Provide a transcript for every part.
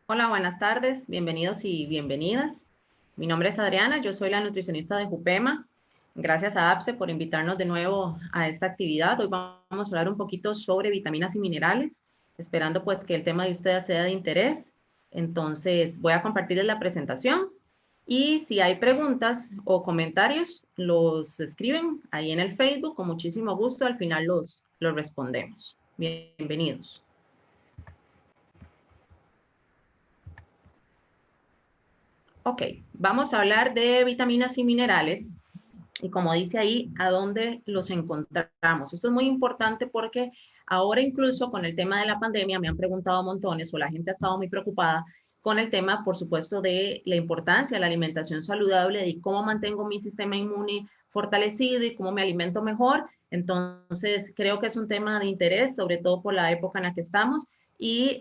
Hola, buenas tardes, bienvenidos y bienvenidas. Mi nombre es Adriana, yo soy la nutricionista de Jupema. Gracias a APSE por invitarnos de nuevo a esta actividad. Hoy vamos a hablar un poquito sobre vitaminas y minerales, esperando pues que el tema de ustedes sea de interés. Entonces voy a compartirles la presentación y si hay preguntas o comentarios, los escriben ahí en el Facebook, con muchísimo gusto, al final los respondemos. Bienvenidos. Ok, vamos a hablar de vitaminas y minerales y como dice ahí, a dónde los encontramos. Esto es muy importante porque ahora incluso con el tema de la pandemia me han preguntado montones o la gente ha estado muy preocupada con el tema, por supuesto, de la importancia de la alimentación saludable y cómo mantengo mi sistema inmune fortalecido y cómo me alimento mejor. Entonces, creo que es un tema de interés, sobre todo por la época en la que estamos y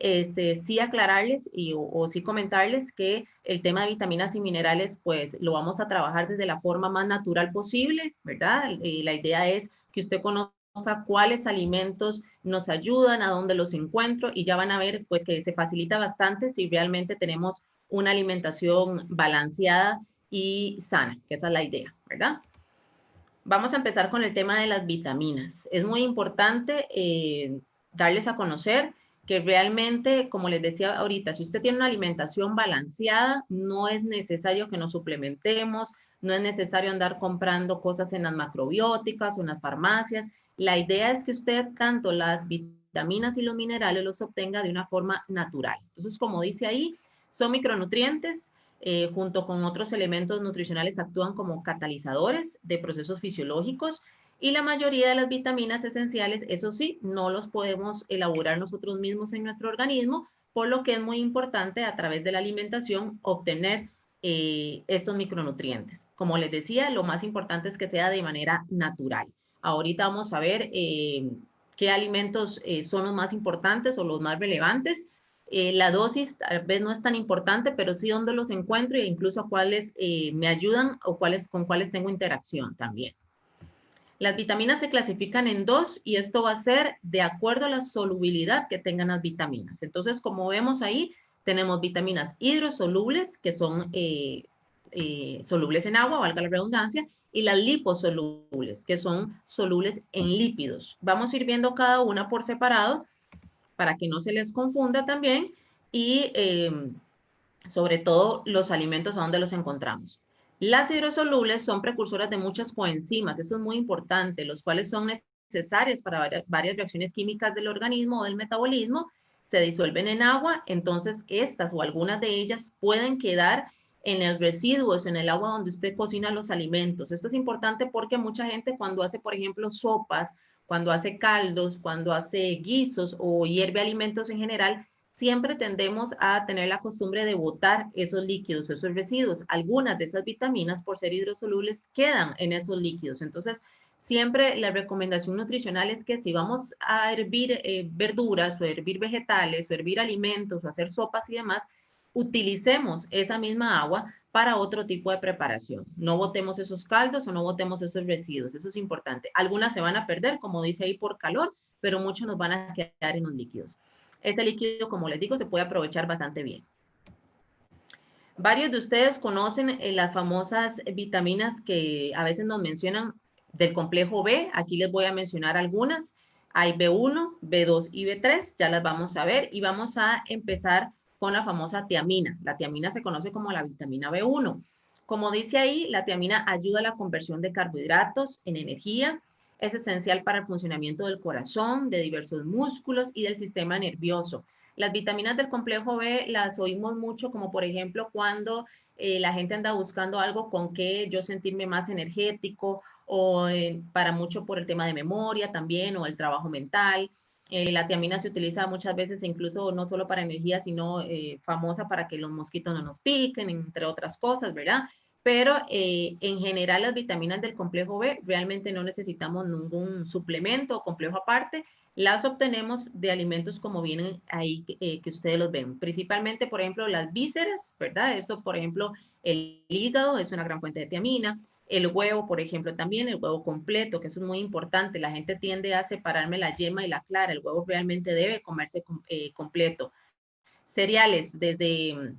sí aclararles o sí comentarles que el tema de vitaminas y minerales, pues lo vamos a trabajar desde la forma más natural posible, ¿verdad? Y la idea es que usted conozca cuáles alimentos nos ayudan, a dónde los encuentro y ya van a ver pues que se facilita bastante si realmente tenemos una alimentación balanceada y sana, que esa es la idea, ¿verdad? Vamos a empezar con el tema de las vitaminas. Es muy importante darles a conocer que realmente, como les decía ahorita, si usted tiene una alimentación balanceada, no es necesario que nos suplementemos, no es necesario andar comprando cosas en las macrobióticas o en las farmacias. La idea es que usted tanto las vitaminas y los minerales los obtenga de una forma natural. Entonces, como dice ahí, son micronutrientes junto con otros elementos nutricionales actúan como catalizadores de procesos fisiológicos y la mayoría de las vitaminas esenciales, eso sí, no los podemos elaborar nosotros mismos en nuestro organismo, por lo que es muy importante a través de la alimentación obtener estos micronutrientes. Como les decía, lo más importante es que sea de manera natural. Ahorita vamos a ver qué alimentos son los más importantes o los más relevantes. La dosis tal vez no es tan importante, pero sí dónde los encuentro e incluso a cuáles me ayudan o con cuáles tengo interacción también. Las vitaminas se clasifican en dos y esto va a ser de acuerdo a la solubilidad que tengan las vitaminas. Entonces, como vemos ahí, tenemos vitaminas hidrosolubles, que son solubles en agua, valga la redundancia, y las liposolubles, que son solubles en lípidos. Vamos a ir viendo cada una por separado para que no se les confunda también y sobre todo los alimentos a donde los encontramos. Las hidrosolubles son precursoras de muchas coenzimas, eso es muy importante, los cuales son necesarias para varias reacciones químicas del organismo o del metabolismo, se disuelven en agua, entonces estas o algunas de ellas pueden quedar en los residuos, en el agua donde usted cocina los alimentos. Esto es importante porque mucha gente cuando hace, por ejemplo, sopas, cuando hace caldos, cuando hace guisos o hierve alimentos en general, siempre tendemos a tener la costumbre de botar esos líquidos, esos residuos. Algunas de esas vitaminas, por ser hidrosolubles, quedan en esos líquidos. Entonces, siempre la recomendación nutricional es que si vamos a hervir verduras o hervir vegetales o hervir alimentos o hacer sopas y demás, utilicemos esa misma agua para otro tipo de preparación. No botemos esos caldos o no botemos esos residuos. Eso es importante. Algunas se van a perder, como dice ahí, por calor, pero muchos nos van a quedar en los líquidos. Este líquido, como les digo, se puede aprovechar bastante bien. Varios de ustedes conocen las famosas vitaminas que a veces nos mencionan del complejo B. Aquí les voy a mencionar algunas. Hay B1, B2 y B3, ya las vamos a ver y vamos a empezar con la famosa tiamina. La tiamina se conoce como la vitamina B1. Como dice ahí, la tiamina ayuda a la conversión de carbohidratos en energía, es esencial para el funcionamiento del corazón, de diversos músculos y del sistema nervioso. Las vitaminas del complejo B las oímos mucho, como por ejemplo cuando la gente anda buscando algo con que yo sentirme más energético o para mucho por el tema de memoria también o el trabajo mental. La tiamina se utiliza muchas veces incluso no solo para energía, sino famosa para que los mosquitos no nos piquen, entre otras cosas, ¿verdad? Pero en general las vitaminas del complejo B realmente no necesitamos ningún suplemento o complejo aparte, las obtenemos de alimentos como vienen ahí que ustedes los ven. Principalmente, por ejemplo, las vísceras, ¿verdad? Esto, por ejemplo, el hígado es una gran fuente de tiamina. El huevo, por ejemplo, también el huevo completo, que eso es muy importante. La gente tiende a separarme la yema y la clara. El huevo realmente debe comerse completo. cereales, desde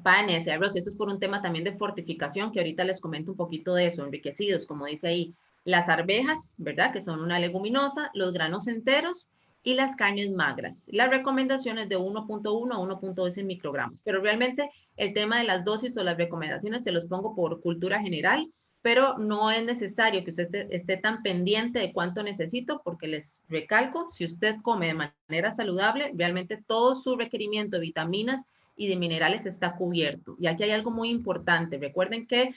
panes, arroz, esto es por un tema también de fortificación, que ahorita les comento un poquito de eso, enriquecidos, como dice ahí, las arvejas, ¿verdad? Que son una leguminosa, los granos enteros y las carnes magras. Las recomendaciones de 1.1 a 1.12 microgramos, pero realmente el tema de las dosis o las recomendaciones se los pongo por cultura general, pero no es necesario que usted esté tan pendiente de cuánto necesito, porque les recalco, si usted come de manera saludable, realmente todo su requerimiento de vitaminas y de minerales está cubierto. Y aquí hay algo muy importante. Recuerden que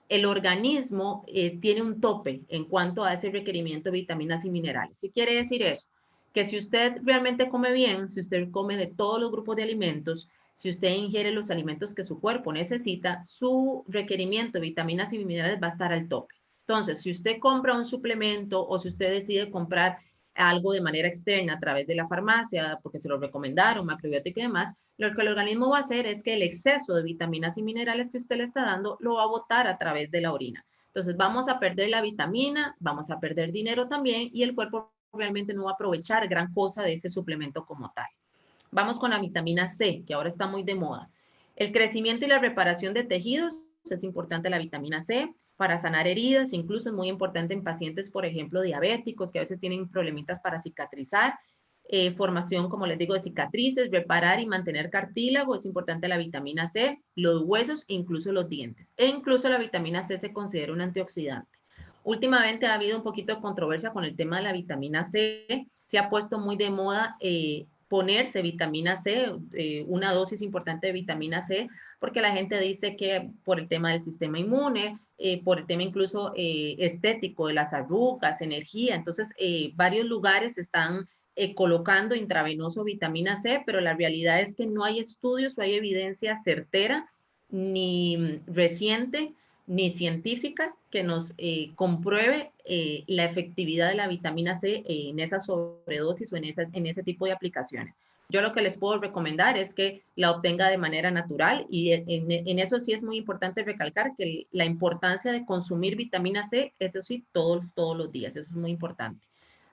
el organismo tiene un tope en cuanto a ese requerimiento de vitaminas y minerales. ¿Qué quiere decir eso? Que si usted realmente come bien, si usted come de todos los grupos de alimentos, si usted ingiere los alimentos que su cuerpo necesita, su requerimiento de vitaminas y minerales va a estar al tope. Entonces, si usted compra un suplemento o si usted decide comprar algo de manera externa a través de la farmacia, porque se lo recomendaron, macrobiótico y demás, lo que el organismo va a hacer es que el exceso de vitaminas y minerales que usted le está dando lo va a botar a través de la orina. Entonces vamos a perder la vitamina, vamos a perder dinero también y el cuerpo realmente no va a aprovechar gran cosa de ese suplemento como tal. Vamos con la vitamina C, que ahora está muy de moda. El crecimiento y la reparación de tejidos, es importante la vitamina C para sanar heridas, incluso es muy importante en pacientes, por ejemplo, diabéticos, que a veces tienen problemitas para cicatrizar, formación, como les digo, de cicatrices, reparar y mantener cartílago, es importante la vitamina C, los huesos, incluso los dientes. E incluso la vitamina C se considera un antioxidante. Últimamente ha habido un poquito de controversia con el tema de la vitamina C, se ha puesto muy de moda ponerse vitamina C, una dosis importante de vitamina C, porque la gente dice que por el tema del sistema inmune, por el tema incluso estético de las arrugas, energía, entonces varios lugares están colocando intravenoso vitamina C, pero la realidad es que no hay estudios o hay evidencia certera ni reciente ni científica que nos compruebe la efectividad de la vitamina C en esa sobredosis o en ese tipo de aplicaciones. Yo lo que les puedo recomendar es que la obtenga de manera natural y en eso sí es muy importante recalcar que la importancia de consumir vitamina C, eso sí, todos los días, eso es muy importante.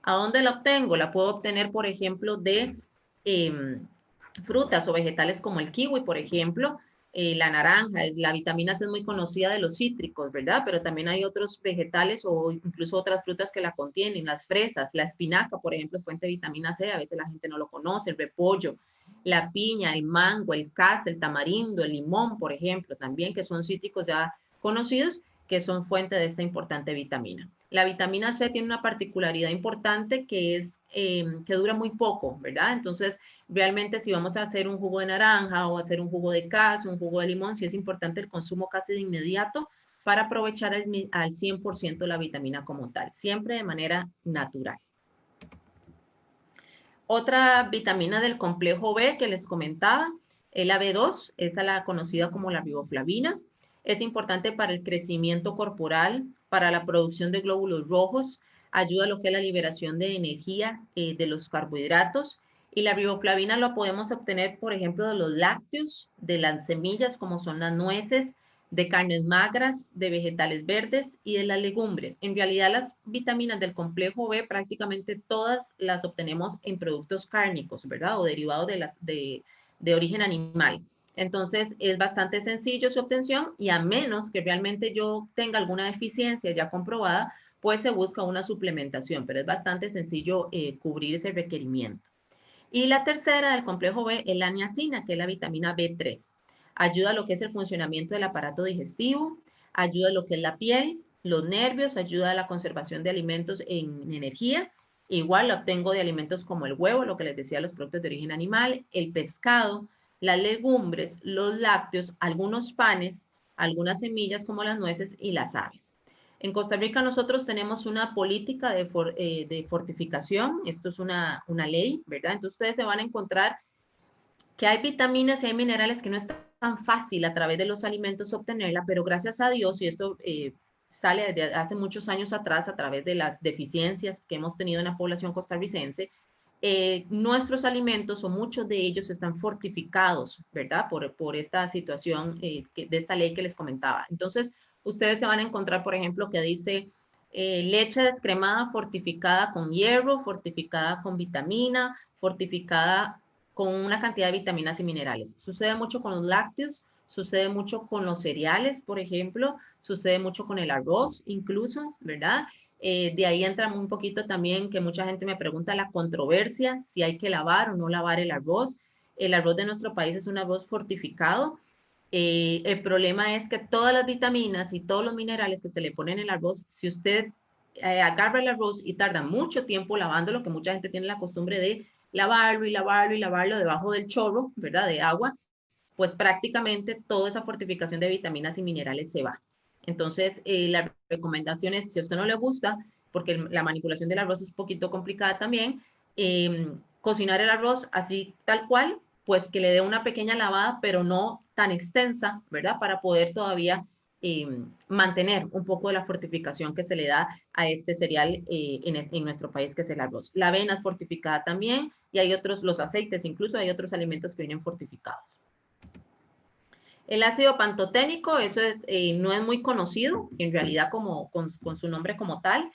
¿A dónde la obtengo? La puedo obtener, por ejemplo, de frutas o vegetales como el kiwi, por ejemplo, la naranja, la vitamina C es muy conocida de los cítricos, ¿verdad? Pero también hay otros vegetales o incluso otras frutas que la contienen, las fresas, la espinaca, por ejemplo, fuente de vitamina C, a veces la gente no lo conoce, el repollo, la piña, el mango, el casa, el tamarindo, el limón, por ejemplo, también que son cítricos ya conocidos, que son fuente de esta importante vitamina. La vitamina C tiene una particularidad importante que es que dura muy poco, ¿verdad? Entonces, realmente si vamos a hacer un jugo de naranja o hacer un jugo de caso, un jugo de limón, sí es importante el consumo casi de inmediato para aprovechar al 100% la vitamina como tal, siempre de manera natural. Otra vitamina del complejo B que les comentaba, la B2, esa la conocida como la riboflavina, es importante para el crecimiento corporal, para la producción de glóbulos rojos, ayuda a lo que es la liberación de energía de los carbohidratos. Y la riboflavina la podemos obtener, por ejemplo, de los lácteos, de las semillas, como son las nueces, de carnes magras, de vegetales verdes y de las legumbres. En realidad, las vitaminas del complejo B prácticamente todas las obtenemos en productos cárnicos, ¿verdad? O derivados de origen animal. Entonces, es bastante sencillo su obtención y a menos que realmente yo tenga alguna deficiencia ya comprobada, pues se busca una suplementación, pero es bastante sencillo cubrir ese requerimiento. Y la tercera del complejo B es la niacina, que es la vitamina B3. Ayuda a lo que es el funcionamiento del aparato digestivo, ayuda a lo que es la piel, los nervios, ayuda a la conservación de alimentos en energía. Igual la obtengo de alimentos como el huevo, lo que les decía, los productos de origen animal, el pescado, las legumbres, los lácteos, algunos panes, algunas semillas como las nueces y las aves. En Costa Rica nosotros tenemos una política de fortificación, esto es una ley, ¿verdad? Entonces ustedes se van a encontrar que hay vitaminas y hay minerales que no es tan fácil a través de los alimentos obtenerla, pero gracias a Dios, y esto sale desde hace muchos años atrás a través de las deficiencias que hemos tenido en la población costarricense, nuestros alimentos o muchos de ellos están fortificados, ¿verdad? Por esta situación de esta ley que les comentaba. Entonces, ustedes se van a encontrar, por ejemplo, que dice leche descremada fortificada con hierro, fortificada con vitamina, fortificada con una cantidad de vitaminas y minerales. Sucede mucho con los lácteos, sucede mucho con los cereales, por ejemplo, sucede mucho con el arroz incluso, ¿verdad? De ahí entra un poquito también que mucha gente me pregunta la controversia, si hay que lavar o no lavar el arroz. El arroz de nuestro país es un arroz fortificado. El problema es que todas las vitaminas y todos los minerales que se le ponen en el arroz, si usted agarra el arroz y tarda mucho tiempo lavándolo, que mucha gente tiene la costumbre de lavarlo y lavarlo y lavarlo debajo del chorro, ¿verdad? De agua, pues prácticamente toda esa fortificación de vitaminas y minerales se va. Entonces, la recomendación es, si a usted no le gusta, porque la manipulación del arroz es un poquito complicada también, cocinar el arroz así tal cual, pues que le dé una pequeña lavada, pero no tan extensa, ¿verdad? Para poder todavía mantener un poco de la fortificación que se le da a este cereal en nuestro país, que es el arroz. La avena es fortificada también y hay otros, los aceites, incluso hay otros alimentos que vienen fortificados. El ácido pantoténico, eso es, no es muy conocido, en realidad con su nombre como tal,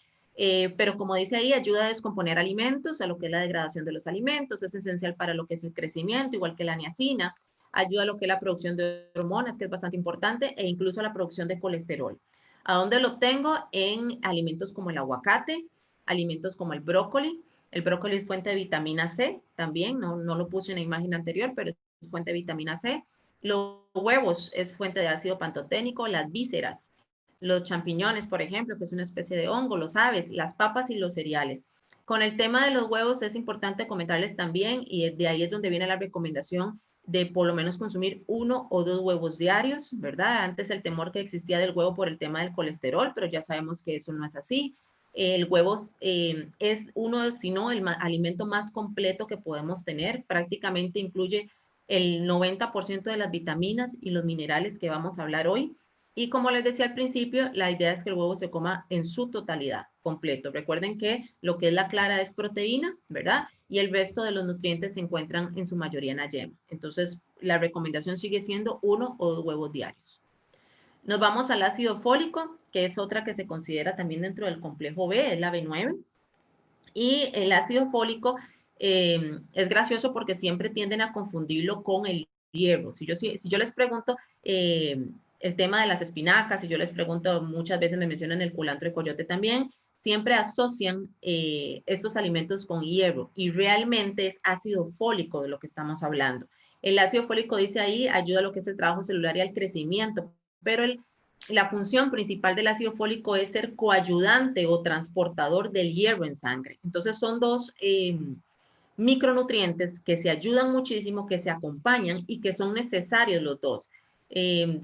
pero como dice ahí, ayuda a descomponer alimentos, a lo que es la degradación de los alimentos, es esencial para lo que es el crecimiento, igual que la niacina, ayuda a lo que es la producción de hormonas, que es bastante importante, e incluso a la producción de colesterol. ¿A dónde lo tengo? En alimentos como el aguacate, alimentos como el brócoli es fuente de vitamina C también, no lo puse en la imagen anterior, pero es fuente de vitamina C. Los huevos es fuente de ácido pantoténico, las vísceras, los champiñones, por ejemplo, que es una especie de hongo, los aves, las papas y los cereales. Con el tema de los huevos es importante comentarles también, y de ahí es donde viene la recomendación de por lo menos consumir 1 o 2 huevos diarios, ¿verdad? Antes el temor que existía del huevo por el tema del colesterol, pero ya sabemos que eso no es así. El huevo es uno, si no, el alimento más completo que podemos tener. Prácticamente incluye el 90% de las vitaminas y los minerales que vamos a hablar hoy. Y como les decía al principio, la idea es que el huevo se coma en su totalidad, completo. Recuerden que lo que es la clara es proteína, ¿verdad? Y el resto de los nutrientes se encuentran en su mayoría en la yema. Entonces, la recomendación sigue siendo 1 o 2 huevos diarios. Nos vamos al ácido fólico, que es otra que se considera también dentro del complejo B, es la B9. Y el ácido fólico es gracioso porque siempre tienden a confundirlo con el hierro. Si yo les pregunto el tema de las espinacas, si yo les pregunto, muchas veces me mencionan el culantro y coyote también, siempre asocian estos alimentos con hierro y realmente es ácido fólico de lo que estamos hablando. El ácido fólico, dice ahí, ayuda a lo que es el trabajo celular y al crecimiento, pero la función principal del ácido fólico es ser coayudante o transportador del hierro en sangre. Entonces son dos micronutrientes que se ayudan muchísimo, que se acompañan y que son necesarios los dos.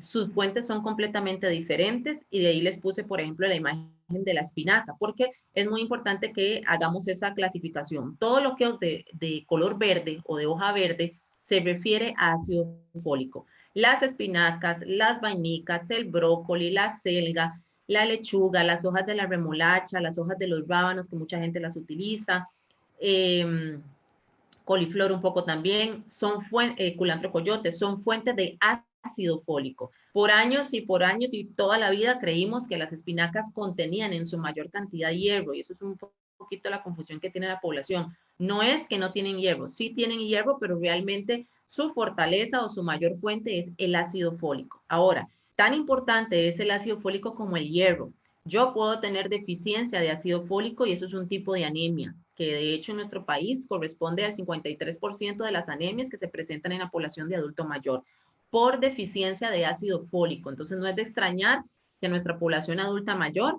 Sus fuentes son completamente diferentes y de ahí les puse, por ejemplo, la imagen de la espinaca, porque es muy importante que hagamos esa clasificación. Todo lo que es de color verde o de hoja verde se refiere a ácido fólico. Las espinacas, las vainicas, el brócoli, la selga, la lechuga, las hojas de la remolacha, las hojas de los rábanos, que mucha gente las utiliza, coliflor un poco también, son culantro coyote, son fuentes de ácido fólico. Por años y toda la vida creímos que las espinacas contenían en su mayor cantidad hierro, y eso es un poquito la confusión que tiene la población. No es que no tienen hierro, sí tienen hierro, pero realmente su fortaleza o su mayor fuente es el ácido fólico. Ahora, tan importante es el ácido fólico como el hierro. Yo puedo tener deficiencia de ácido fólico y eso es un tipo de anemia, que de hecho en nuestro país corresponde al 53% de las anemias que se presentan en la población de adulto mayor por deficiencia de ácido fólico. Entonces no es de extrañar que a nuestra población adulta mayor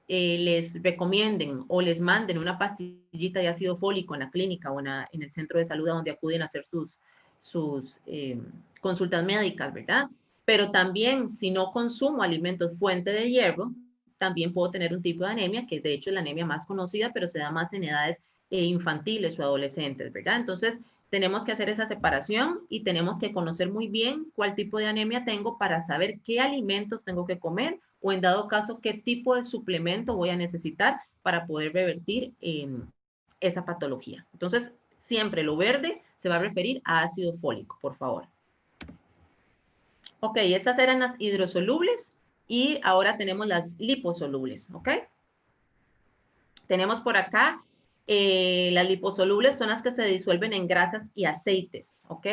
les recomienden o les manden una pastillita de ácido fólico en la clínica o en el centro de salud a donde acuden a hacer sus consultas médicas, ¿verdad? Pero también si no consumo alimentos fuente de hierro, también puedo tener un tipo de anemia, que de hecho es la anemia más conocida, pero se da más en edades infantiles o adolescentes, ¿verdad? Entonces, tenemos que hacer esa separación y tenemos que conocer muy bien cuál tipo de anemia tengo para saber qué alimentos tengo que comer o en dado caso qué tipo de suplemento voy a necesitar para poder revertir esa patología. Entonces, siempre lo verde se va a referir a ácido fólico, por favor. Ok, estas eran las hidrosolubles y ahora tenemos las liposolubles, ¿ok? Tenemos por acá Las liposolubles son las que se disuelven en grasas y aceites, ¿ok?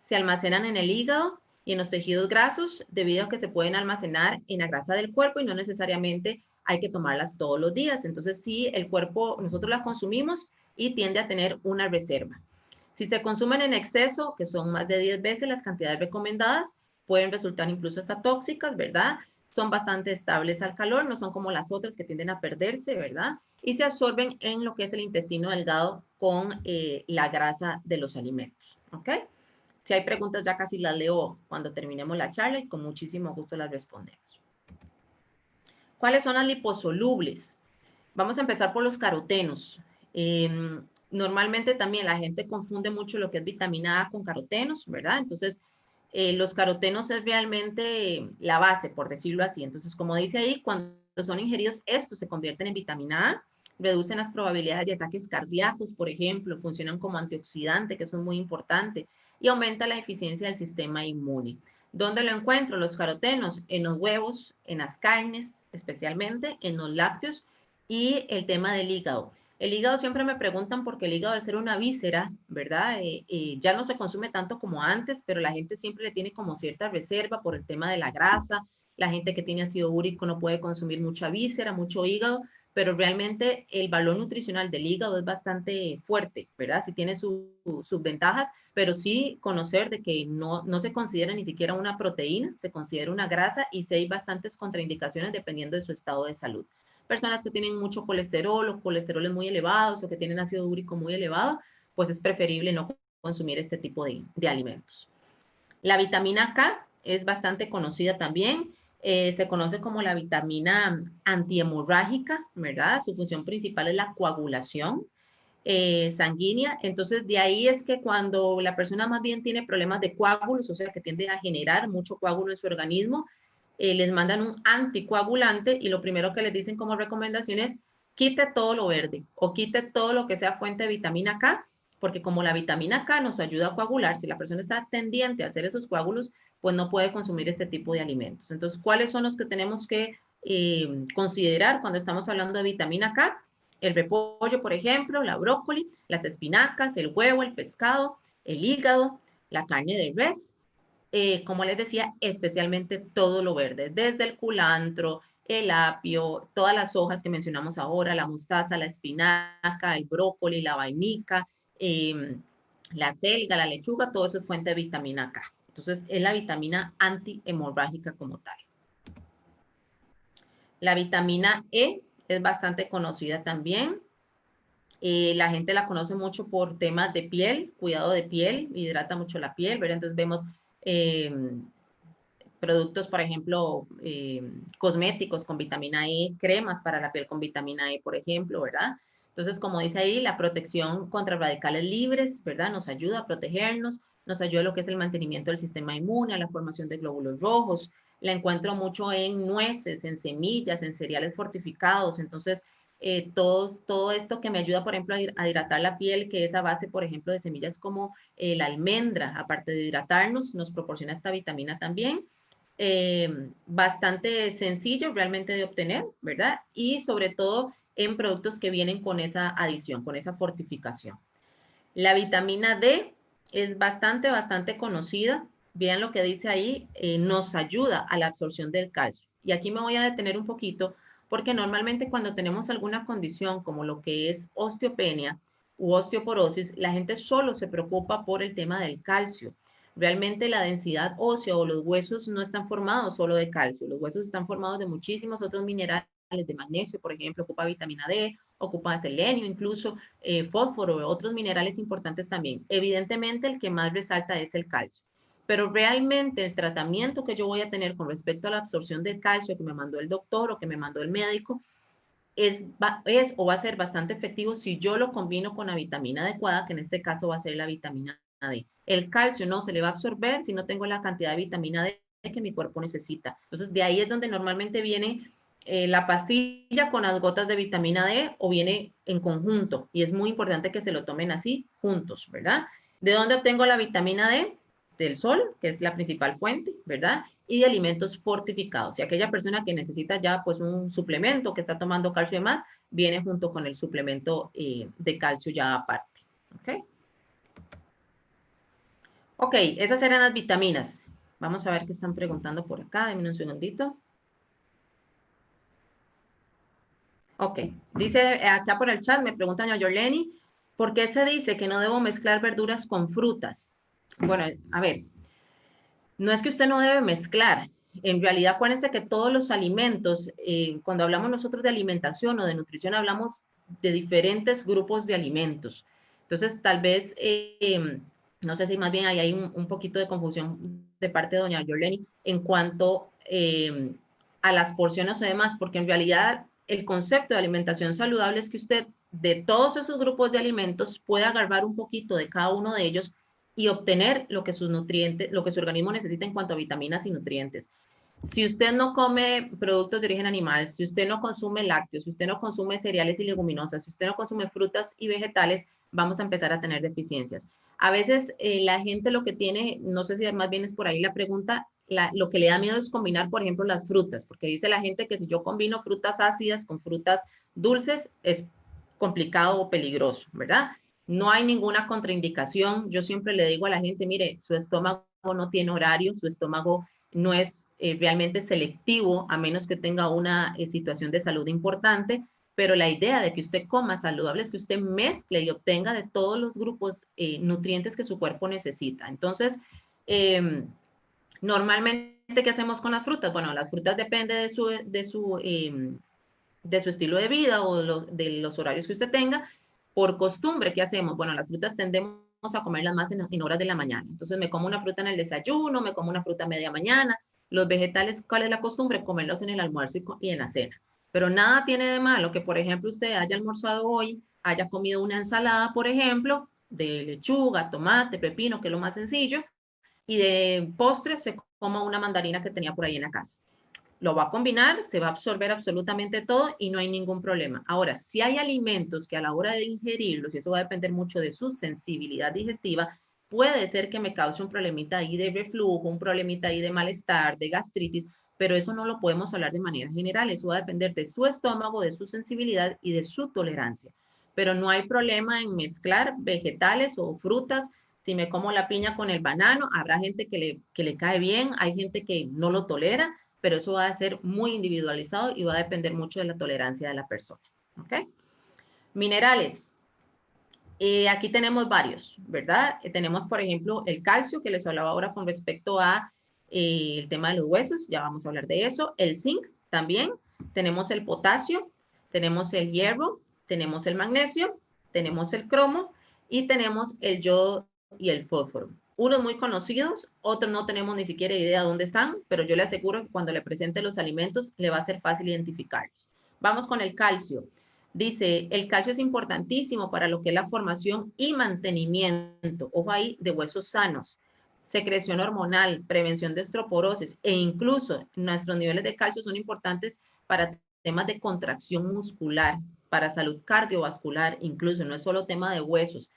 Se almacenan en el hígado y en los tejidos grasos debido a que se pueden almacenar en la grasa del cuerpo y no necesariamente hay que tomarlas todos los días. Entonces, sí, el cuerpo, nosotros las consumimos y tiende a tener una reserva. Si se consumen en exceso, que son más de 10 veces las cantidades recomendadas, pueden resultar incluso hasta tóxicas, ¿verdad? Son bastante estables al calor, no son como las otras que tienden a perderse, ¿verdad? Y se absorben en lo que es el intestino delgado con la grasa de los alimentos, ¿ok? Si hay preguntas, ya casi las leo cuando terminemos la charla y con muchísimo gusto las respondemos. ¿Cuáles son las liposolubles? Vamos a empezar por los carotenos. Normalmente también la gente confunde mucho lo que es vitamina A con carotenos, ¿verdad? Entonces, los carotenos es realmente la base, por decirlo así. Entonces, como dice ahí, cuando son ingeridos, estos se convierten en vitamina A, reducen las probabilidades de ataques cardíacos, por ejemplo, funcionan como antioxidante, que eso es muy importante, y aumenta la eficiencia del sistema inmune. ¿Dónde lo encuentro? Los carotenos, en los huevos, en las carnes, especialmente, en los lácteos, y el tema del hígado. El hígado siempre me preguntan porque el hígado, al ser una víscera, ¿verdad? Ya no se consume tanto como antes, pero la gente siempre le tiene como cierta reserva por el tema de la grasa. La gente que tiene ácido úrico no puede consumir mucha víscera, mucho hígado, pero realmente el valor nutricional del hígado es bastante fuerte, ¿verdad? Sí tiene sus ventajas, pero sí conocer de que no se considera ni siquiera una proteína, se considera una grasa y sí hay bastantes contraindicaciones dependiendo de su estado de salud. Personas que tienen mucho colesterol o colesteroles muy elevados o que tienen ácido úrico muy elevado, pues es preferible no consumir este tipo de alimentos. La vitamina K es bastante conocida también. Se conoce como la vitamina antihemorrágica, ¿verdad? Su función principal es la coagulación sanguínea. Entonces, de ahí es que cuando la persona más bien tiene problemas de coágulos, o sea, que tiende a generar mucho coágulo en su organismo, les mandan un anticoagulante y lo primero que les dicen como recomendación es quite todo lo verde o quite todo lo que sea fuente de vitamina K, porque como la vitamina K nos ayuda a coagular, si la persona está tendiente a hacer esos coágulos, pues no puede consumir este tipo de alimentos. Entonces, ¿cuáles son los que tenemos que considerar cuando estamos hablando de vitamina K? El repollo, por ejemplo, la brócoli, las espinacas, el huevo, el pescado, el hígado, la carne de res, como les decía, especialmente todo lo verde, desde el culantro, el apio, todas las hojas que mencionamos ahora, la mostaza, la espinaca, el brócoli, la vainica, la selga, la lechuga, todo eso es fuente de vitamina K. Entonces, es la vitamina antihemorrágica como tal. La vitamina E es bastante conocida también. La gente la conoce mucho por temas de piel, cuidado de piel, hidrata mucho la piel, ¿verdad? Entonces vemos productos, por ejemplo, cosméticos con vitamina E, cremas para la piel con vitamina E, por ejemplo, ¿verdad? Entonces, como dice ahí, la protección contra radicales libres, ¿verdad? Nos ayuda a protegernos, nos ayuda a lo que es el mantenimiento del sistema inmune, a la formación de glóbulos rojos. La encuentro mucho en nueces, en semillas, en cereales fortificados. Entonces, todo esto que me ayuda, por ejemplo, a hidratar la piel, que es a base, por ejemplo, de semillas como la almendra, aparte de hidratarnos, nos proporciona esta vitamina también. Bastante sencillo realmente de obtener, ¿verdad? Y sobre todo en productos que vienen con esa adición, con esa fortificación. La vitamina D es bastante conocida. Vean lo que dice ahí, nos ayuda a la absorción del calcio. Y aquí me voy a detener un poquito porque normalmente cuando tenemos alguna condición como lo que es osteopenia u osteoporosis, la gente solo se preocupa por el tema del calcio. Realmente la densidad ósea o los huesos no están formados solo de calcio, los huesos están formados de muchísimos otros minerales, de magnesio, por ejemplo, ocupa vitamina D, ocupa selenio, incluso fósforo, otros minerales importantes también. Evidentemente el que más resalta es el calcio, pero realmente el tratamiento que yo voy a tener con respecto a la absorción del calcio que me mandó el doctor o que me mandó el médico es o va a ser bastante efectivo si yo lo combino con la vitamina adecuada, que en este caso va a ser la vitamina D. El calcio no se le va a absorber si no tengo la cantidad de vitamina D que mi cuerpo necesita. Entonces, de ahí es donde normalmente viene la pastilla con las gotas de vitamina D o viene en conjunto. Y es muy importante que se lo tomen así, juntos, ¿verdad? ¿De dónde obtengo la vitamina D? Del sol, que es la principal fuente, ¿verdad? Y de alimentos fortificados. Y aquella persona que necesita ya pues un suplemento, que está tomando calcio y demás, viene junto con el suplemento de calcio ya aparte. ¿Ok? Ok, esas eran las vitaminas. Vamos a ver qué están preguntando por acá. Denme un segundito. Ok, dice acá por el chat, me preguntan a Yoleni, ¿por qué se dice que no debo mezclar verduras con frutas? Bueno, a ver, no es que usted no debe mezclar. En realidad, acuérdense que todos los alimentos, cuando hablamos nosotros de alimentación o de nutrición, hablamos de diferentes grupos de alimentos. Entonces, tal vez, no sé si más bien hay un poquito de confusión de parte de doña Yoleni en cuanto a las porciones o demás, porque en realidad el concepto de alimentación saludable es que usted de todos esos grupos de alimentos pueda agarrar un poquito de cada uno de ellos y obtener lo que sus nutrientes, lo que su organismo necesita en cuanto a vitaminas y nutrientes. Si usted no come productos de origen animal, si usted no consume lácteos, si usted no consume cereales y leguminosas, si usted no consume frutas y vegetales, vamos a empezar a tener deficiencias. A veces la gente lo que tiene, no sé si más bien es por ahí la pregunta, lo que le da miedo es combinar, por ejemplo, las frutas, porque dice la gente que si yo combino frutas ácidas con frutas dulces es complicado o peligroso, ¿verdad? No hay ninguna contraindicación. Yo siempre le digo a la gente, mire, su estómago no tiene horario, su estómago no es realmente selectivo, a menos que tenga una situación de salud importante, pero la idea de que usted coma saludable es que usted mezcle y obtenga de todos los grupos nutrientes que su cuerpo necesita. Entonces, normalmente, ¿qué hacemos con las frutas? Bueno, las frutas depende de su estilo de vida o de los horarios que usted tenga. Por costumbre, ¿qué hacemos? Bueno, las frutas tendemos a comerlas más en horas de la mañana. Entonces me como una fruta en el desayuno, me como una fruta a media mañana. Los vegetales, ¿cuál es la costumbre? Comerlos en el almuerzo y en la cena. Pero nada tiene de malo que, por ejemplo, usted haya almorzado hoy, haya comido una ensalada, por ejemplo, de lechuga, tomate, pepino, que es lo más sencillo, y de postre se coma una mandarina que tenía por ahí en la casa. Lo va a combinar, se va a absorber absolutamente todo y no hay ningún problema. Ahora, si hay alimentos que a la hora de ingerirlos, y eso va a depender mucho de su sensibilidad digestiva, puede ser que me cause un problemita ahí de reflujo, un problemita ahí de malestar, de gastritis, pero eso no lo podemos hablar de manera general. Eso va a depender de su estómago, de su sensibilidad y de su tolerancia. Pero no hay problema en mezclar vegetales o frutas. Si me como la piña con el banano, habrá gente que le cae bien, hay gente que no lo tolera, pero eso va a ser muy individualizado y va a depender mucho de la tolerancia de la persona. ¿Ok? Minerales. Aquí tenemos varios, ¿verdad? Tenemos, por ejemplo, el calcio, que les hablaba ahora con respecto a el tema de los huesos, ya vamos a hablar de eso. El zinc también. Tenemos el potasio, tenemos el hierro, tenemos el magnesio, tenemos el cromo y tenemos el yodo y el fósforo. Unos muy conocidos, otros no tenemos ni siquiera idea de dónde están, pero yo le aseguro que cuando le presente los alimentos le va a ser fácil identificarlos. Vamos con el calcio. Dice, el calcio es importantísimo para lo que es la formación y mantenimiento, ojo ahí, de huesos sanos, secreción hormonal, prevención de osteoporosis e incluso nuestros niveles de calcio son importantes para temas de contracción muscular, para salud cardiovascular, incluso no es solo tema de huesos.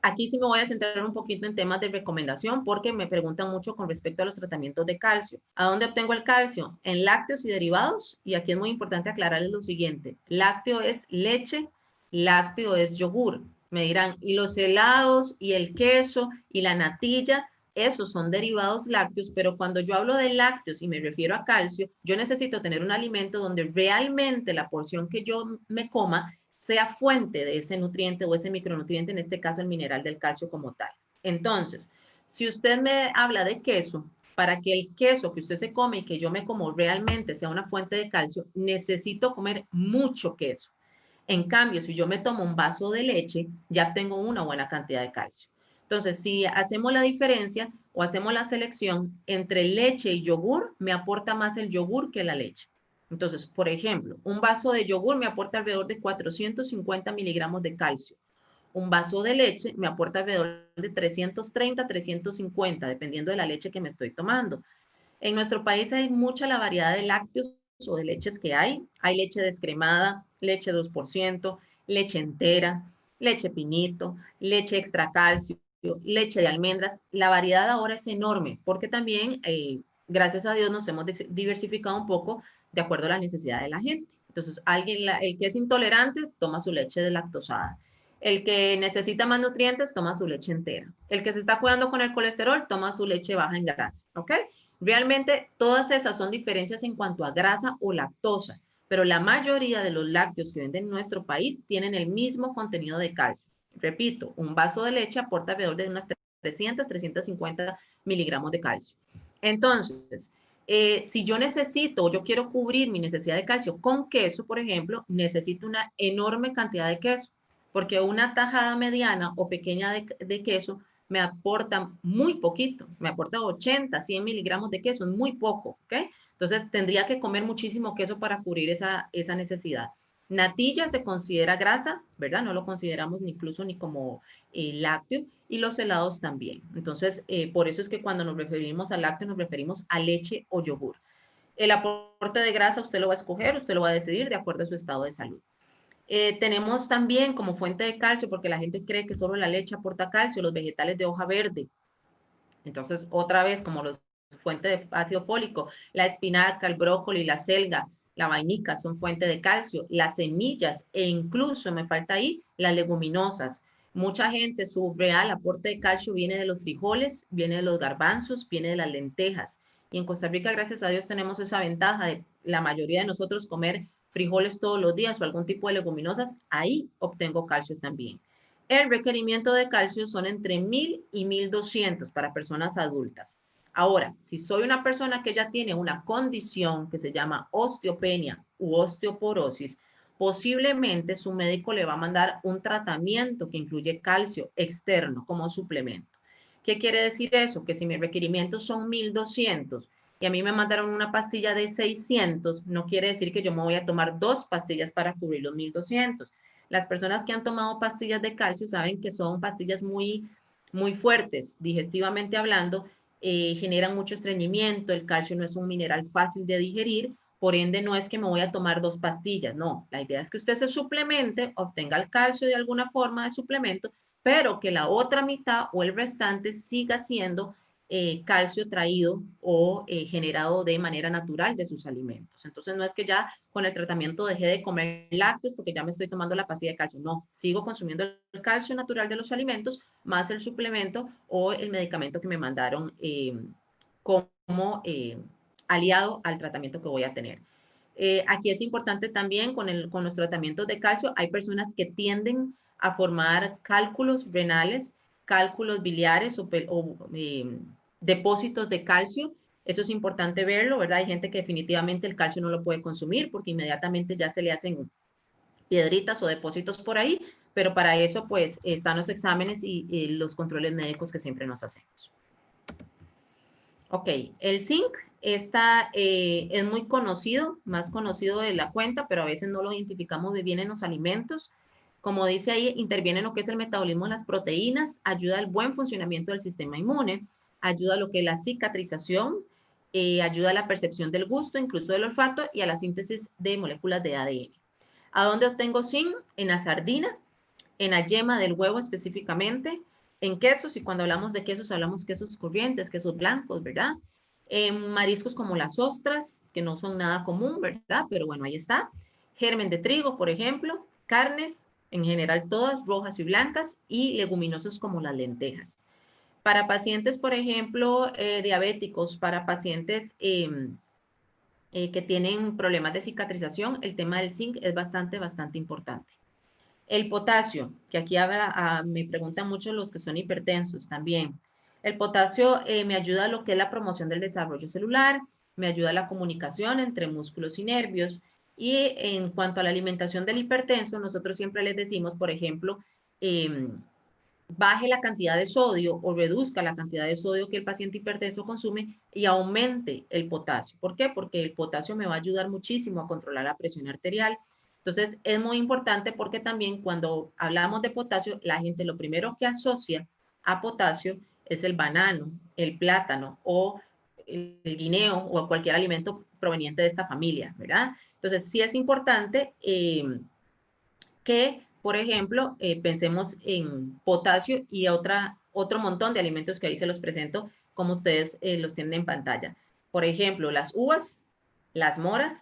Aquí sí me voy a centrar un poquito en temas de recomendación porque me preguntan mucho con respecto a los tratamientos de calcio. ¿A dónde obtengo el calcio? En lácteos y derivados. Y aquí es muy importante aclararles lo siguiente. Lácteo es leche, lácteo es yogur. Me dirán, ¿y los helados y el queso y la natilla? Esos son derivados lácteos, pero cuando yo hablo de lácteos y me refiero a calcio, yo necesito tener un alimento donde realmente la porción que yo me coma sea fuente de ese nutriente o ese micronutriente, en este caso el mineral del calcio como tal. Entonces, si usted me habla de queso, para que el queso que usted se come y que yo me como realmente sea una fuente de calcio, necesito comer mucho queso. En cambio, si yo me tomo un vaso de leche, ya tengo una buena cantidad de calcio. Entonces, si hacemos la diferencia o hacemos la selección entre leche y yogur, me aporta más el yogur que la leche. Entonces, por ejemplo, un vaso de yogur me aporta alrededor de 450 miligramos de calcio. Un vaso de leche me aporta alrededor de 330, 350, dependiendo de la leche que me estoy tomando. En nuestro país hay mucha la variedad de lácteos o de leches que hay. Hay leche descremada, leche 2%, leche entera, leche pinito, leche extra calcio, leche de almendras. La variedad ahora es enorme porque también, gracias a Dios, nos hemos diversificado un poco de acuerdo a la necesidad de la gente. Entonces, el que es intolerante toma su leche deslactosada. El que necesita más nutrientes toma su leche entera. El que se está cuidando con el colesterol toma su leche baja en grasa. ¿Ok? Realmente todas esas son diferencias en cuanto a grasa o lactosa, pero la mayoría de los lácteos que venden en nuestro país tienen el mismo contenido de calcio. Repito, un vaso de leche aporta alrededor de unas 300-350 miligramos de calcio. Entonces, si yo necesito, yo quiero cubrir mi necesidad de calcio con queso, por ejemplo, necesito una enorme cantidad de queso, porque una tajada mediana o pequeña de queso me aporta muy poquito, me aporta 80, 100 miligramos de queso, es muy poco, ¿ok? Entonces tendría que comer muchísimo queso para cubrir esa necesidad. Natilla se considera grasa, ¿verdad? No lo consideramos ni incluso ni como lácteo, y los helados también. Entonces, por eso es que cuando nos referimos a lácteo, nos referimos a leche o yogur. El aporte de grasa usted lo va a escoger, usted lo va a decidir de acuerdo a su estado de salud. Tenemos también como fuente de calcio, porque la gente cree que solo la leche aporta calcio, los vegetales de hoja verde. Entonces, otra vez, como los fuente de ácido fólico, la espinaca, el brócoli, la selga, la vainica son fuente de calcio, las semillas e incluso, me falta ahí, las leguminosas. Mucha gente, su real aporte de calcio viene de los frijoles, viene de los garbanzos, viene de las lentejas. Y en Costa Rica, gracias a Dios, tenemos esa ventaja de la mayoría de nosotros comer frijoles todos los días o algún tipo de leguminosas, ahí obtengo calcio también. El requerimiento de calcio son entre 1000 y 1200 para personas adultas. Ahora, si soy una persona que ya tiene una condición que se llama osteopenia u osteoporosis, posiblemente su médico le va a mandar un tratamiento que incluye calcio externo como suplemento. ¿Qué quiere decir eso? Que si mis requerimientos son 1200 y a mí me mandaron una pastilla de 600, no quiere decir que yo me voy a tomar 2 pastillas para cubrir los 1200. Las personas que han tomado pastillas de calcio saben que son pastillas muy fuertes, digestivamente hablando, generan mucho estreñimiento, el calcio no es un mineral fácil de digerir, por ende no es que me voy a tomar 2 pastillas, no, la idea es que usted se suplemente, obtenga el calcio de alguna forma de suplemento, pero que la otra mitad o el restante siga siendo calcio traído o generado de manera natural de sus alimentos. Entonces no es que ya con el tratamiento dejé de comer lácteos porque ya me estoy tomando la pastilla de calcio, no, sigo consumiendo el calcio natural de los alimentos más el suplemento o el medicamento que me mandaron como aliado al tratamiento que voy a tener. Aquí es importante también con los tratamientos de calcio, hay personas que tienden a formar cálculos renales, cálculos biliares o depósitos de calcio. Eso es importante verlo, ¿verdad? Hay gente que definitivamente el calcio no lo puede consumir porque inmediatamente ya se le hacen piedritas o depósitos por ahí, pero para eso pues están los exámenes y los controles médicos que siempre nos hacemos. Ok, el zinc es muy conocido, más conocido de la cuenta, pero a veces no lo identificamos muy bien en los alimentos. Como dice ahí, interviene en lo que es el metabolismo de las proteínas, ayuda al buen funcionamiento del sistema inmune, ayuda a lo que es la cicatrización, ayuda a la percepción del gusto, incluso del olfato, y a la síntesis de moléculas de ADN. ¿A dónde obtengo zinc? En la sardina, en la yema del huevo específicamente, en quesos, y cuando hablamos de quesos, hablamos quesos corrientes, quesos blancos, ¿verdad? En mariscos como las ostras, que no son nada común, ¿verdad? Pero bueno, ahí está. Germen de trigo, por ejemplo, carnes, en general todas rojas y blancas, y leguminosos como las lentejas. Para pacientes, por ejemplo, diabéticos, para pacientes que tienen problemas de cicatrización, el tema del zinc es bastante importante. El potasio, que aquí me preguntan mucho los que son hipertensos también. El potasio me ayuda a lo que es la promoción del desarrollo celular, me ayuda a la comunicación entre músculos y nervios. Y en cuanto a la alimentación del hipertenso, nosotros siempre les decimos, por ejemplo, baje la cantidad de sodio o reduzca la cantidad de sodio que el paciente hipertenso consume y aumente el potasio. ¿Por qué? Porque el potasio me va a ayudar muchísimo a controlar la presión arterial. Entonces, es muy importante porque también cuando hablamos de potasio, la gente lo primero que asocia a potasio es el banano, el plátano o el guineo o cualquier alimento proveniente de esta familia, ¿verdad? Entonces, sí es importante que, por ejemplo, pensemos en potasio y otro montón de alimentos que ahí se los presento, como ustedes los tienen en pantalla. Por ejemplo, las uvas, las moras,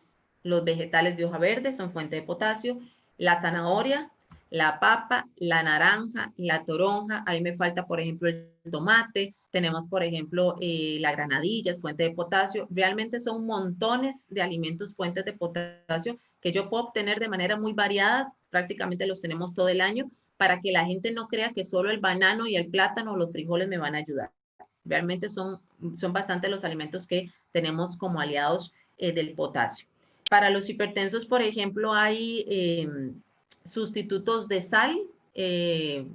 Los vegetales de hoja verde son fuente de potasio. La zanahoria, la papa, la naranja, la toronja. Ahí me falta, por ejemplo, el tomate. Tenemos, por ejemplo, la granadilla, es fuente de potasio. Realmente son montones de alimentos fuentes de potasio que yo puedo obtener de manera muy variada. Prácticamente los tenemos todo el año para que la gente no crea que solo el banano y el plátano o los frijoles me van a ayudar. Realmente son bastante los alimentos que tenemos como aliados del potasio. Para los hipertensos, por ejemplo, hay sustitutos de sal, que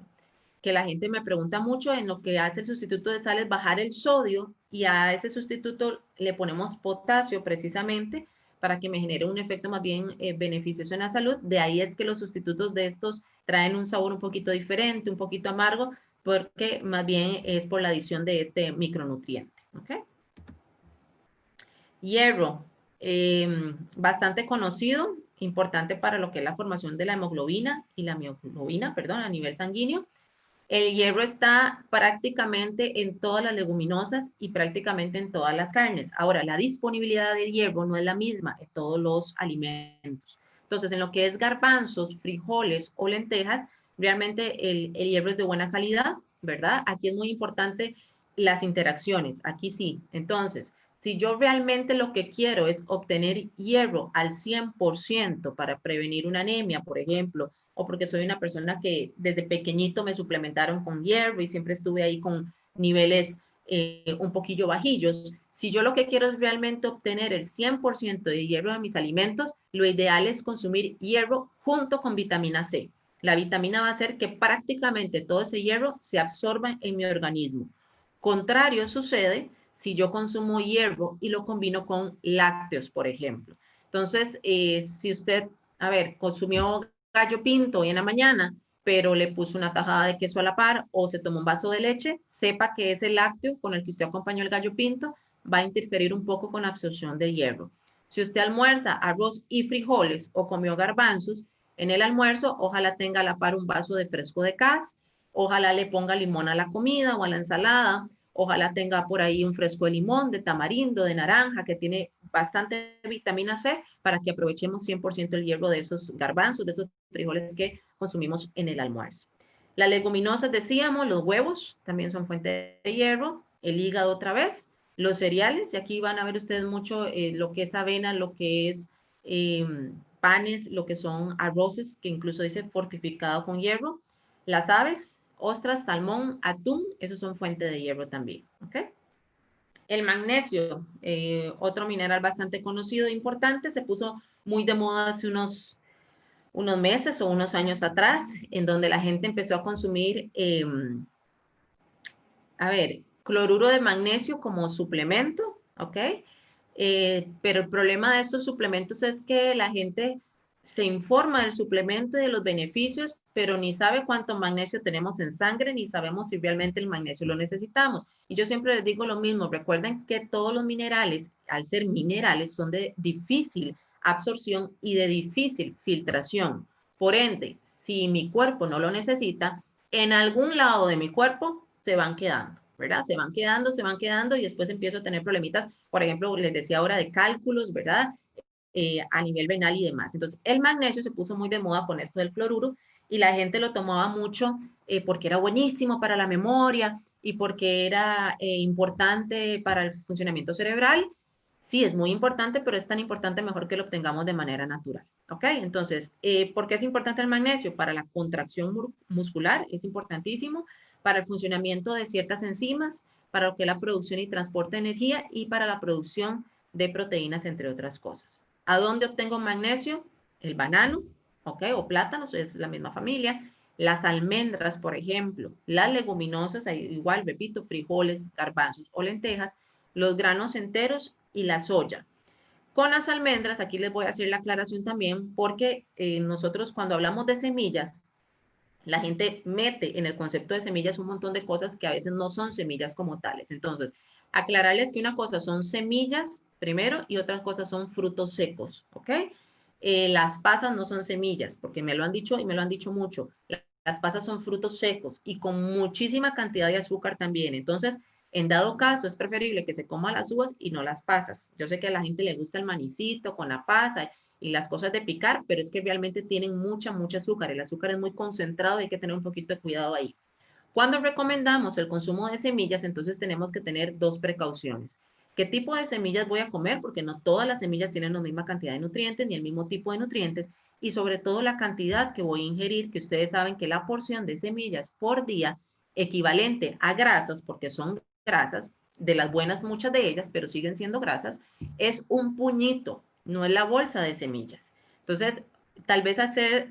la gente me pregunta mucho. En lo que hace el sustituto de sal es bajar el sodio y a ese sustituto le ponemos potasio precisamente para que me genere un efecto más bien beneficioso en la salud. De ahí es que los sustitutos de estos traen un sabor un poquito diferente, un poquito amargo, porque más bien es por la adición de este micronutriente. ¿Okay? Hierro, bastante conocido, importante para lo que es la formación de la hemoglobina y la mioglobina, perdón, a nivel sanguíneo. El hierro está prácticamente en todas las leguminosas y prácticamente en todas las carnes. Ahora, la disponibilidad del hierro no es la misma en todos los alimentos. Entonces, en lo que es garbanzos, frijoles o lentejas, realmente el hierro es de buena calidad, ¿verdad? Aquí es muy importante las interacciones, aquí sí. Entonces, si yo realmente lo que quiero es obtener hierro al 100% para prevenir una anemia, por ejemplo, o porque soy una persona que desde pequeñito me suplementaron con hierro y siempre estuve ahí con niveles un poquillo bajillos. Si yo lo que quiero es realmente obtener el 100% de hierro de mis alimentos, lo ideal es consumir hierro junto con vitamina C. La vitamina va a hacer que prácticamente todo ese hierro se absorba en mi organismo. Contrario sucede si yo consumo hierro y lo combino con lácteos, por ejemplo. Entonces, si usted, a ver, consumió gallo pinto hoy en la mañana, pero le puso una tajada de queso a la par o se tomó un vaso de leche, sepa que ese lácteo con el que usted acompañó el gallo pinto va a interferir un poco con la absorción de hierro. Si usted almuerza arroz y frijoles o comió garbanzos, en el almuerzo ojalá tenga a la par un vaso de fresco de cas, ojalá le ponga limón a la comida o a la ensalada, ojalá tenga por ahí un fresco de limón, de tamarindo, de naranja, que tiene bastante vitamina C para que aprovechemos 100% el hierro de esos garbanzos, de esos frijoles que consumimos en el almuerzo. Las leguminosas, decíamos, los huevos también son fuente de hierro, el hígado otra vez, los cereales, y aquí van a ver ustedes mucho lo que es avena, lo que es panes, lo que son arroces, que incluso dice fortificado con hierro, las aves, ostras, salmón, atún, esos son fuente de hierro también, ¿ok? El magnesio, otro mineral bastante conocido e importante, se puso muy de moda hace unos meses o unos años atrás, en donde la gente empezó a consumir, a ver, cloruro de magnesio como suplemento, ¿ok? Pero el problema de estos suplementos es que la gente se informa del suplemento y de los beneficios, pero ni sabe cuánto magnesio tenemos en sangre, ni sabemos si realmente el magnesio lo necesitamos. Y yo siempre les digo lo mismo, recuerden que todos los minerales, al ser minerales, son de difícil absorción y de difícil filtración. Por ende, si mi cuerpo no lo necesita, en algún lado de mi cuerpo se van quedando, ¿verdad? Se van quedando y después empiezo a tener problemitas, por ejemplo, les decía ahora de cálculos, ¿verdad? A nivel renal y demás. Entonces, el magnesio se puso muy de moda con esto del cloruro y la gente lo tomaba mucho porque era buenísimo para la memoria y porque era importante para el funcionamiento cerebral. Sí, es muy importante, pero es tan importante mejor que lo obtengamos de manera natural. ¿Ok? Entonces, ¿por qué es importante el magnesio? Para la contracción muscular es importantísimo, para el funcionamiento de ciertas enzimas, para lo que es la producción y transporte de energía y para la producción de proteínas, entre otras cosas. ¿A dónde obtengo magnesio? El banano, ¿ok? O plátanos, es la misma familia. Las almendras, por ejemplo, las leguminosas, igual, repito, frijoles, garbanzos o lentejas, los granos enteros y la soya. Con las almendras, aquí les voy a hacer la aclaración también, porque nosotros cuando hablamos de semillas, la gente mete en el concepto de semillas un montón de cosas que a veces no son semillas como tales. Entonces, aclararles que una cosa son semillas primero y otras cosas son frutos secos, ¿ok? Las pasas no son semillas, porque me lo han dicho y me lo han dicho mucho. Las pasas son frutos secos y con muchísima cantidad de azúcar también. Entonces, en dado caso, es preferible que se coma las uvas y no las pasas. Yo sé que a la gente le gusta el manicito con la pasa y las cosas de picar, pero es que realmente tienen mucha azúcar. El azúcar es muy concentrado y hay que tener un poquito de cuidado ahí. Cuando recomendamos el consumo de semillas, entonces tenemos que tener dos precauciones. ¿Qué tipo de semillas voy a comer? Porque no todas las semillas tienen la misma cantidad de nutrientes ni el mismo tipo de nutrientes. Y sobre todo la cantidad que voy a ingerir, que ustedes saben que la porción de semillas por día equivalente a grasas, porque son grasas, de las buenas muchas de ellas, pero siguen siendo grasas, es un puñito, no es la bolsa de semillas. Entonces, tal vez hacer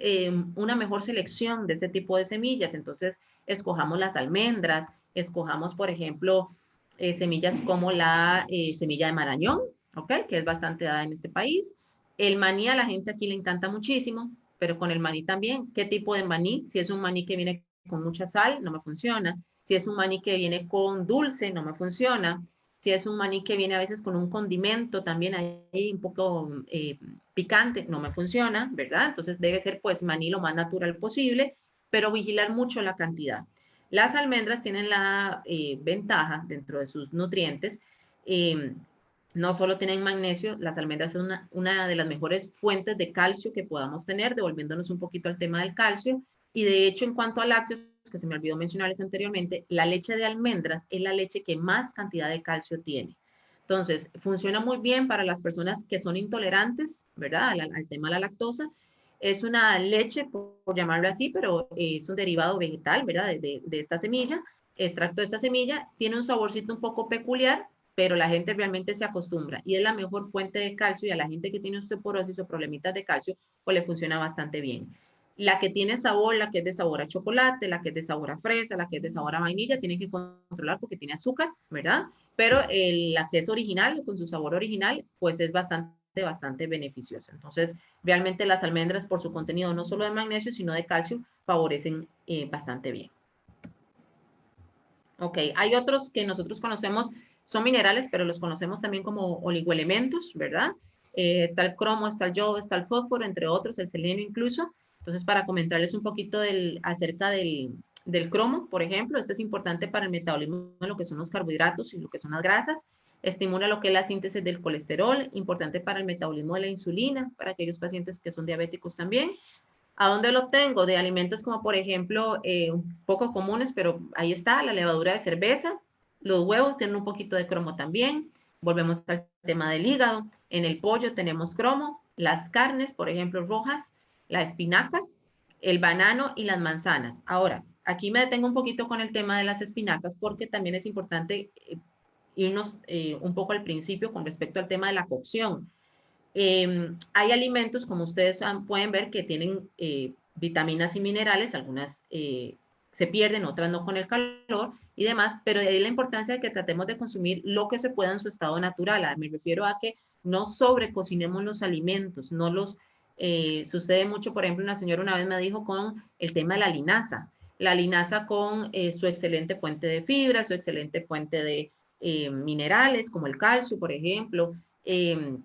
una mejor selección de ese tipo de semillas. Entonces, escojamos las almendras, escojamos, por ejemplo, semillas como la semilla de marañón, ¿ok? Que es bastante dada en este país. El maní a la gente aquí le encanta muchísimo, pero con el maní también. ¿Qué tipo de maní? Si es un maní que viene con mucha sal, no me funciona. Si es un maní que viene con dulce, no me funciona. Si es un maní que viene a veces con un condimento también ahí un poco picante, no me funciona, ¿verdad? Entonces debe ser pues maní lo más natural posible, pero vigilar mucho la cantidad. Las almendras tienen la ventaja dentro de sus nutrientes, eh, no solo tienen magnesio, las almendras son una de las mejores fuentes de calcio que podamos tener, devolviéndonos un poquito al tema del calcio. Y de hecho, en cuanto a lácteos, que se me olvidó mencionarles anteriormente, la leche de almendras es la leche que más cantidad de calcio tiene. Entonces, funciona muy bien para las personas que son intolerantes, ¿verdad? Al tema de la lactosa. Es una leche, por llamarlo así, pero es un derivado vegetal, ¿verdad? De esta semilla, extracto de esta semilla. Tiene un saborcito un poco peculiar, pero la gente realmente se acostumbra y es la mejor fuente de calcio y a la gente que tiene osteoporosis o problemitas de calcio, pues le funciona bastante bien. La que tiene sabor, la que es de sabor a chocolate, la que es de sabor a fresa, la que es de sabor a vainilla, tienen que controlar porque tiene azúcar, ¿verdad? Pero la que es original, con su sabor original, pues es bastante beneficiosa. Entonces, realmente las almendras, por su contenido no solo de magnesio, sino de calcio, favorecen bastante bien. Ok, hay otros que nosotros conocemos, son minerales, pero los conocemos también como oligoelementos, ¿verdad? Está el cromo, está el yodo, está el fósforo, entre otros, el selenio incluso. Entonces, para comentarles un poquito acerca del cromo, por ejemplo, este es importante para el metabolismo de lo que son los carbohidratos y lo que son las grasas. Estimula lo que es la síntesis del colesterol, importante para el metabolismo de la insulina, para aquellos pacientes que son diabéticos también. ¿A dónde lo obtengo? De alimentos como, por ejemplo, un poco comunes, pero ahí está, la levadura de cerveza. Los huevos tienen un poquito de cromo también. Volvemos al tema del hígado. En el pollo tenemos cromo. Las carnes, por ejemplo, rojas, la espinaca, el banano y las manzanas. Ahora, aquí me detengo un poquito con el tema de las espinacas porque también es importante irnos un poco al principio con respecto al tema de la cocción. Hay alimentos, como ustedes pueden ver, que tienen vitaminas y minerales, algunas se pierden, otras no con el calor y demás, pero de ahí la importancia de que tratemos de consumir lo que se pueda en su estado natural. Me refiero a que no sobrecocinemos los alimentos, no los... sucede mucho, por ejemplo, una señora una vez me dijo con el tema de la linaza. La linaza con su excelente fuente de fibra, su excelente fuente de minerales, como el calcio, por ejemplo,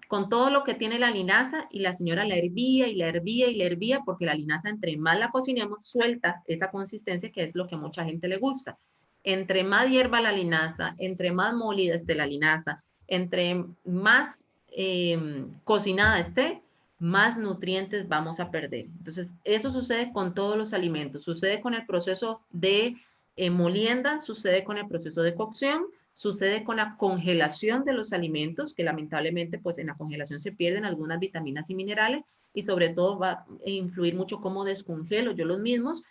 con todo lo que tiene la linaza y la señora la hervía y la hervía y la hervía porque la linaza entre más la cocinemos suelta esa consistencia que es lo que a mucha gente le gusta. Entre más hierva la linaza, entre más molida esté la linaza, entre más cocinada esté, más nutrientes vamos a perder. Entonces, eso sucede con todos los alimentos, sucede con el proceso de molienda, sucede con el proceso de cocción, sucede con la congelación de los alimentos, que lamentablemente pues en la congelación se pierden algunas vitaminas y minerales y sobre todo va a influir mucho cómo descongelo yo los mismos,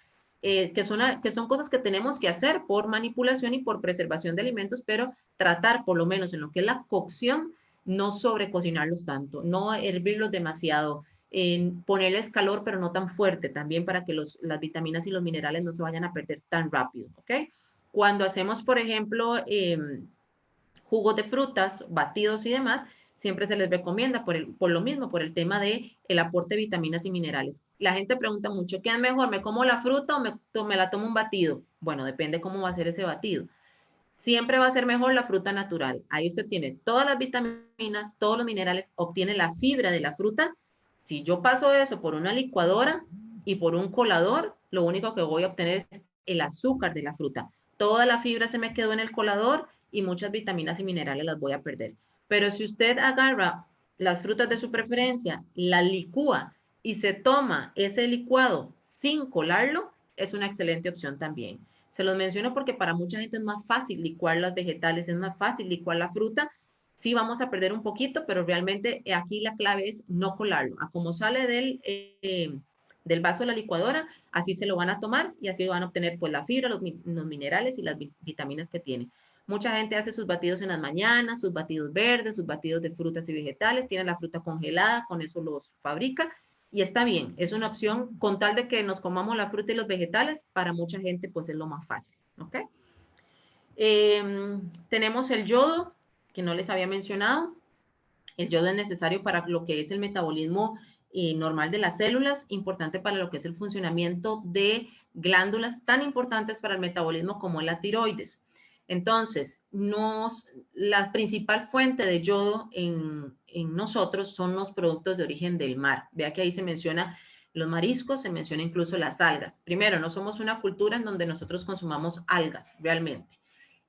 que son cosas que tenemos que hacer por manipulación y por preservación de alimentos, pero tratar por lo menos en lo que es la cocción, no sobrecocinarlos tanto, no hervirlos demasiado, ponerles calor pero no tan fuerte también para que las vitaminas y los minerales no se vayan a perder tan rápido, ¿ok? Cuando hacemos, por ejemplo, jugos de frutas, batidos y demás, siempre se les recomienda por lo mismo, por el tema de el aporte de vitaminas y minerales. La gente pregunta mucho, ¿qué es mejor? ¿Me como la fruta o me la tomo un batido? Bueno, depende cómo va a ser ese batido. Siempre va a ser mejor la fruta natural. Ahí usted tiene todas las vitaminas, todos los minerales, obtiene la fibra de la fruta. Si yo paso eso por una licuadora y por un colador, lo único que voy a obtener es el azúcar de la fruta. Toda la fibra se me quedó en el colador y muchas vitaminas y minerales las voy a perder. Pero si usted agarra las frutas de su preferencia, las licúa y se toma ese licuado sin colarlo, es una excelente opción también. Se los menciono porque para mucha gente es más fácil licuar los vegetales, es más fácil licuar la fruta. Sí vamos a perder un poquito, pero realmente aquí la clave es no colarlo. A como sale del vaso de la licuadora, así se lo van a tomar y así van a obtener pues la fibra, los minerales y las vitaminas que tiene. Mucha gente hace sus batidos en las mañanas, sus batidos verdes, sus batidos de frutas y vegetales, tienen la fruta congelada, con eso los fabrica y está bien, es una opción con tal de que nos comamos la fruta y los vegetales, para mucha gente pues es lo más fácil, ¿ok? Tenemos el yodo, que no les había mencionado. El yodo es necesario para lo que es el metabolismo normal de las células, importante para lo que es el funcionamiento de glándulas tan importantes para el metabolismo como la tiroides. Entonces, la principal fuente de yodo en nosotros son los productos de origen del mar. Vea que ahí se menciona los mariscos, se menciona incluso las algas. Primero, no somos una cultura en donde nosotros consumamos algas realmente.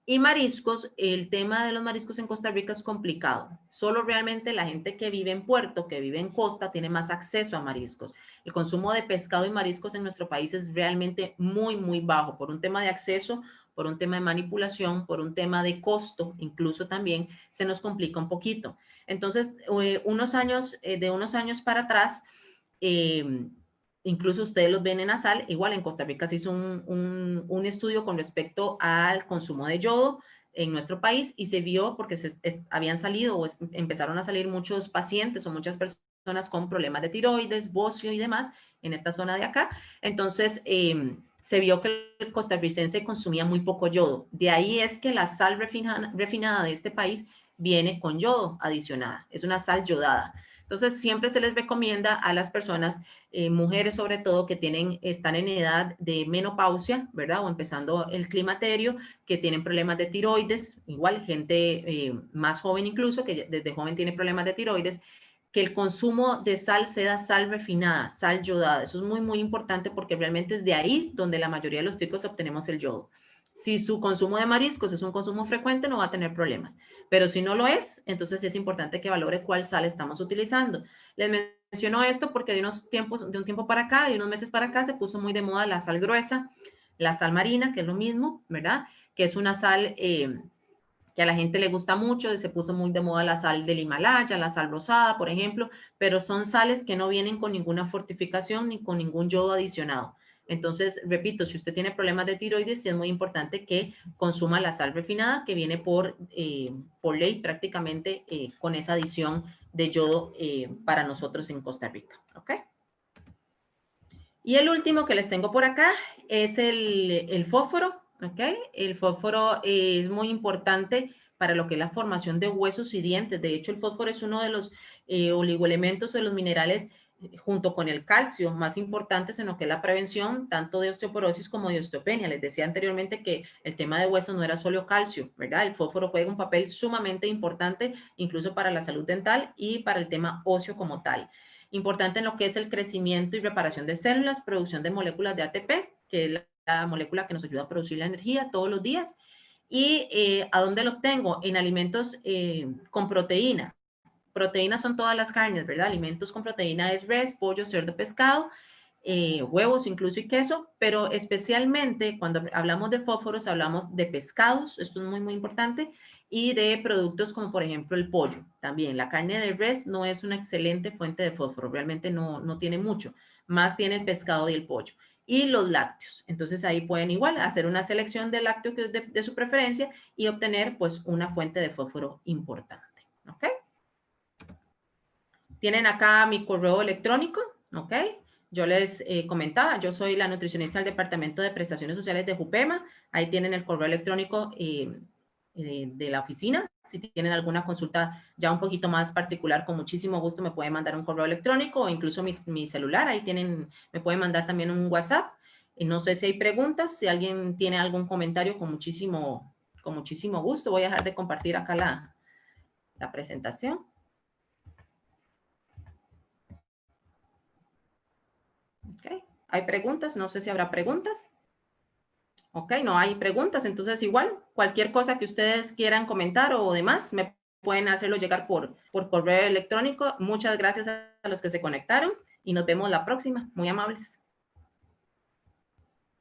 Y mariscos, el tema de los mariscos en Costa Rica es complicado. Solo realmente la gente que vive en puerto, que vive en costa, tiene más acceso a mariscos. El consumo de pescado y mariscos en nuestro país es realmente muy, muy bajo por un tema de acceso, por un tema de manipulación, por un tema de costo, incluso también se nos complica un poquito. Entonces, de unos años para atrás, incluso ustedes los ven en la sal, igual en Costa Rica se hizo un estudio con respecto al consumo de yodo en nuestro país y se vio porque habían salido o empezaron a salir muchos pacientes o muchas personas con problemas de tiroides, bocio y demás en esta zona de acá. Entonces, se vio que el costarricense consumía muy poco yodo. De ahí es que la sal refinada de este país viene con yodo adicionada. Es una sal yodada. Entonces, siempre se les recomienda a las personas, mujeres sobre todo, que están en edad de menopausia, ¿verdad? O empezando el climaterio, que tienen problemas de tiroides, igual gente más joven incluso, que desde joven tiene problemas de tiroides, que el consumo de sal sea sal refinada, sal yodada. Eso es muy, muy importante porque realmente es de ahí donde la mayoría de los ticos obtenemos el yodo. Si su consumo de mariscos es un consumo frecuente, no va a tener problemas. Pero si no lo es, entonces es importante que valore cuál sal estamos utilizando. Les menciono esto porque de un tiempo para acá, de unos meses para acá, se puso muy de moda la sal gruesa, la sal marina, que es lo mismo, ¿verdad? Que es una sal que a la gente le gusta mucho, se puso muy de moda la sal del Himalaya, la sal rosada, por ejemplo, pero son sales que no vienen con ninguna fortificación ni con ningún yodo adicionado. Entonces, repito, si usted tiene problemas de tiroides, sí es muy importante que consuma la sal refinada, que viene por ley prácticamente con esa adición de yodo para nosotros en Costa Rica. ¿Ok? Y el último que les tengo por acá es el fósforo. ¿Ok? El fósforo es muy importante para lo que es la formación de huesos y dientes. De hecho, el fósforo es uno de los oligoelementos de los minerales junto con el calcio más importantes en lo que es la prevención tanto de osteoporosis como de osteopenia. Les decía anteriormente que el tema de huesos no era solo calcio, ¿verdad? El fósforo juega un papel sumamente importante incluso para la salud dental y para el tema óseo como tal. Importante en lo que es el crecimiento y reparación de células, producción de moléculas de ATP, que es la molécula que nos ayuda a producir la energía todos los días. ¿Y a dónde lo obtengo? En alimentos con proteína. Proteínas son todas las carnes, ¿verdad? Alimentos con proteína es res, pollo, cerdo, pescado, huevos incluso y queso, pero especialmente cuando hablamos de fósforos hablamos de pescados, esto es muy, muy importante, y de productos como por ejemplo el pollo. También la carne de res no es una excelente fuente de fósforo, realmente no tiene mucho, más tiene el pescado y el pollo. Y los lácteos. Entonces ahí pueden igual hacer una selección de lácteos de su preferencia y obtener pues una fuente de fósforo importante. ¿Ok? Tienen acá mi correo electrónico, ¿ok? Yo les comentaba, yo soy la nutricionista del Departamento de Prestaciones Sociales de JUPEMA. Ahí tienen el correo electrónico de la oficina. Si tienen alguna consulta ya un poquito más particular, con muchísimo gusto me pueden mandar un correo electrónico o incluso mi celular. Ahí me pueden mandar también un WhatsApp. No sé si hay preguntas, si alguien tiene algún comentario, con muchísimo gusto. Voy a dejar de compartir acá la presentación. Okay. ¿Hay preguntas? No sé si habrá preguntas. Ok, no hay preguntas. Entonces, igual, cualquier cosa que ustedes quieran comentar o demás, me pueden hacerlo llegar por correo electrónico. Muchas gracias a los que se conectaron y nos vemos la próxima. Muy amables.